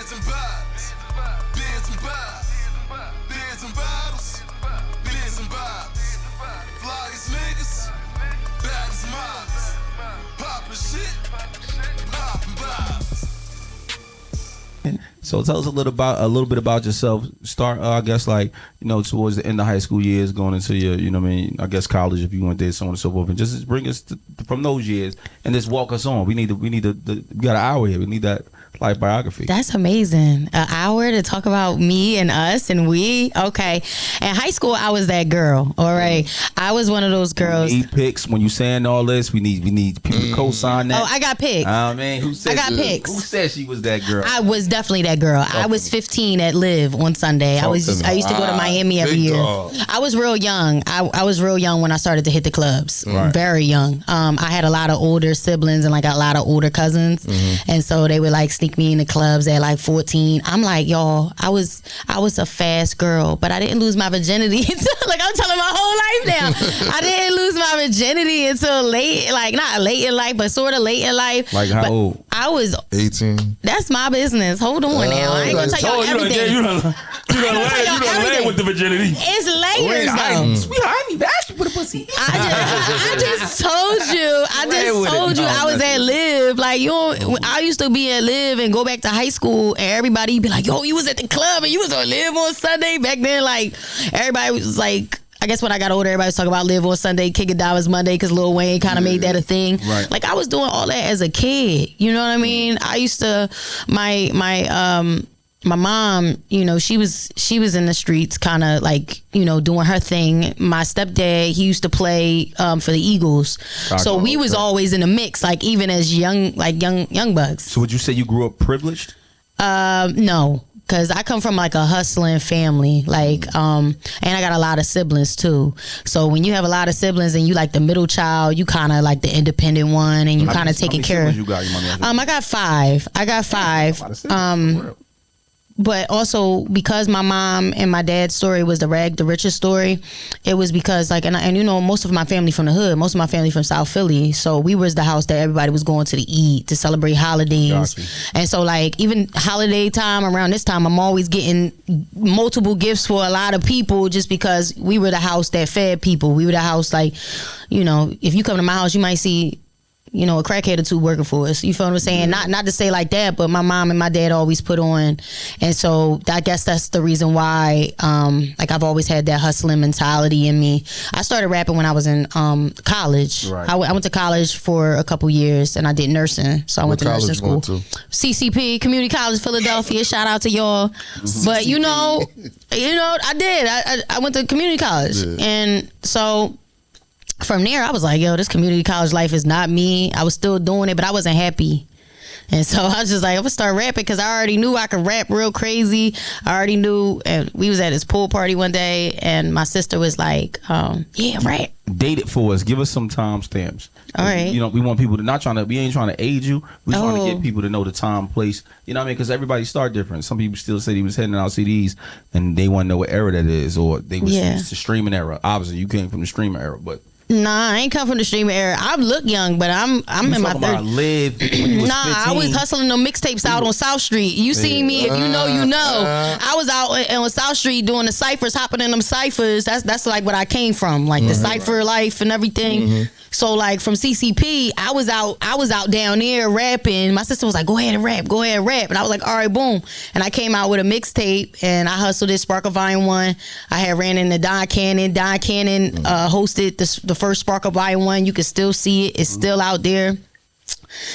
Bands and bottles. Beers and bottles. Beers and bottles. Beers and bottles. Flyest niggas. Baddest models. Poppin' shit. Poppin' bottles. So tell us a little bit about yourself. Start, I guess, like, you know, towards the end of high school years, going into your, you know what I mean, I guess college if you went there, so on and so forth, and just bring us from those years and just walk us on. We got an hour here. We need that life biography. That's amazing. An hour to talk about me and us and we. Okay. In high school, I was that girl. All right. I was one of those girls. We need pics. When you saying all this, we need people to co-sign that. Oh, I got pics. I mean, who said pics. Who said she was that girl? I was definitely that girl. I was 15 at Live on Sunday. I used to go to Miami every year. I was real young. I was real young when I started to hit the clubs. Right. Very young. I had a lot of older siblings and like a lot of older cousins, and so they would like sneak me in the clubs at like 14. I'm like, y'all, I was a fast girl, but I didn't lose my virginity until, like, I'm telling my whole life now. I didn't lose my virginity until late, like not late in life, but sort of late in life. Like how old? I was 18. That's my business. Hold on now. I ain't gonna tell y'all everything. You done land with the virginity. It's layers though. Sweetheart, I ain't bash you with a pussy. I just told you. I was at Live. Like, I used to be at Live and go back to high school, and everybody be like, yo, you was at the club and you was on Live on Sunday. Back then, like, everybody was like, I guess when I got older, everybody was talking about Live on Sunday, Kicking Dollars Monday, because Lil Wayne kind of made that a thing. Right. Like, I was doing all that as a kid. You know what I mean? I used to, my mom, you know, she was in the streets, kind of like, you know, doing her thing. My stepdad, he used to play for the Eagles, so we was always in the mix, like even as young bucks. So would you say you grew up privileged? No. Cause I come from like a hustling family, like, and I got a lot of siblings too. So when you have a lot of siblings and you like the middle child, you kind of like the independent one, and you kind of taking care of. I got five. But also because my mom and my dad's story was the rag the riches story, it was because like, and you know, most of my family from the hood, most of my family from South Philly. So we was the house that everybody was going to eat, to celebrate holidays. Gotcha. And so like even holiday time, around this time, I'm always getting multiple gifts for a lot of people, just because we were the house that fed people. We were the house, like, you know, if you come to my house, you might see, you know, a crackhead or two working for us. You feel what I'm saying? Not to say like that, but my mom and my dad always put on. And so I guess that's the reason why, like, I've always had that hustling mentality in me. I started rapping when I was in college. Right. I went to college for a couple years, and I did nursing. So I went to nursing school. CCP, Community College, Philadelphia. Shout out to y'all. But you know, I did. I went to community college. Yeah. And so from there, I was like, yo, this community college life is not me. I was still doing it, but I wasn't happy. And so I was just like, I'm gonna start rapping, because I already knew I could rap real crazy. I already knew. And we was at this pool party one day, and my sister was like, yeah, rap. Date it for us. Give us some timestamps. All right. You know, we want people to we ain't trying to aid you. We trying to get people to know the time, place. You know what I mean? Because everybody start different. Some people still say he was handing out CDs and they want to know what era that is, or they was used to streaming era. Obviously, you came from the streaming era, but. Nah, I ain't come from the streaming era. I look young, but I'm in my 30s. Live when you was 15. I was hustling them mixtapes out on South Street. You see me, if you know, you know. I was out on South Street doing the ciphers, hopping in them ciphers. That's like what I came from, like the cipher life and everything. So like from CCP, I was out down there rapping. My sister was like, go ahead and rap. And I was like, all right, boom. And I came out with a mixtape, and I hustled this Spark of Volume 1. I had ran into Don Cannon. Don Cannon hosted the first Spark of Volume 1. You can still see it. It's still out there.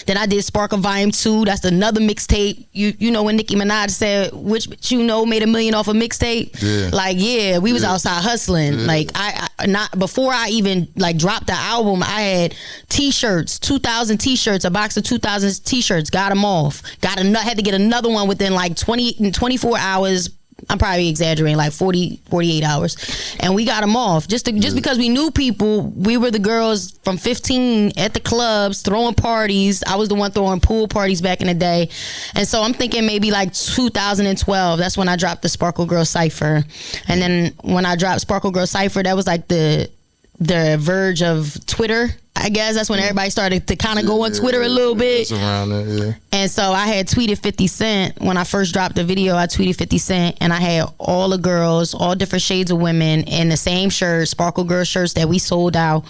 Then I did Spark of Volume 2. That's another mixtape. You know when Nicki Minaj said, which you know made $1 million off a mixtape? Yeah. Like, yeah, we was outside hustling. Yeah. Like, I not before I even like dropped the album, I had t-shirts, 2,000 t-shirts, a box of 2,000 t-shirts, got them off. Had to get another one within like 24 hours. I'm probably exaggerating, like 48 hours. And we got them off just because we knew people. We were the girls from 15 at the clubs throwing parties. I was the one throwing pool parties back in the day. And so I'm thinking maybe like 2012, that's when I dropped the Sparkle Girl Cypher. And then when I dropped Sparkle Girl Cypher, that was like the verge of Twitter. I guess that's when everybody started to kind of go on Twitter a little bit. It's around there, yeah. And so I had tweeted 50 Cent. When I first dropped the video, I tweeted 50 Cent, and I had all the girls, all different shades of women in the same shirt, Sparkle Girl shirts that we sold out.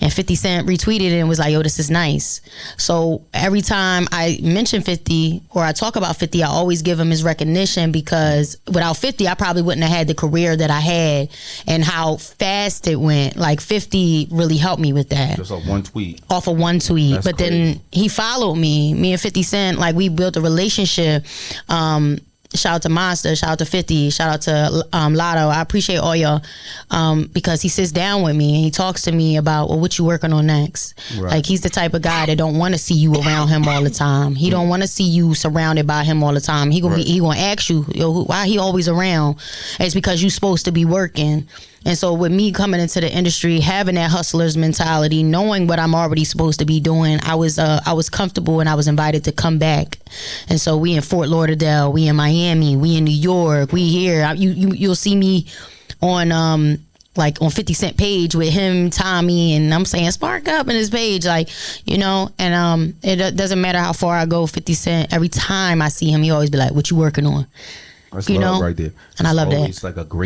And 50 Cent retweeted it and was like, yo, this is nice. So every time I mention 50 or I talk about 50, I always give him his recognition, because without 50, I probably wouldn't have had the career that I had and how fast it went. Like 50 really helped me with that. Just off one tweet. Off of one tweet. That's but crazy. then he followed me and 50 Cent, like we built a relationship. Shout out to Monster, shout out to 50, shout out to Lotto. I appreciate all y'all, because he sits down with me and he talks to me about, well, what you working on next. Right. Like, he's the type of guy that don't want to see you around him all the time. He don't want to see you surrounded by him all the time. He gonna ask you, yo, why he always around? It's because you supposed to be working. And so with me coming into the industry, having that hustler's mentality, knowing what I'm already supposed to be doing, I was comfortable, and I was invited to come back. And so we in Fort Lauderdale, we in Miami, we in New York, we here. You'll see me on like on 50 Cent page with him, Tommy, and I'm saying spark up in his page, like, you know. And it doesn't matter how far I go, 50 Cent, every time I see him, he always be like, what you working on? That's You love know? right there. And I love that. It's like a great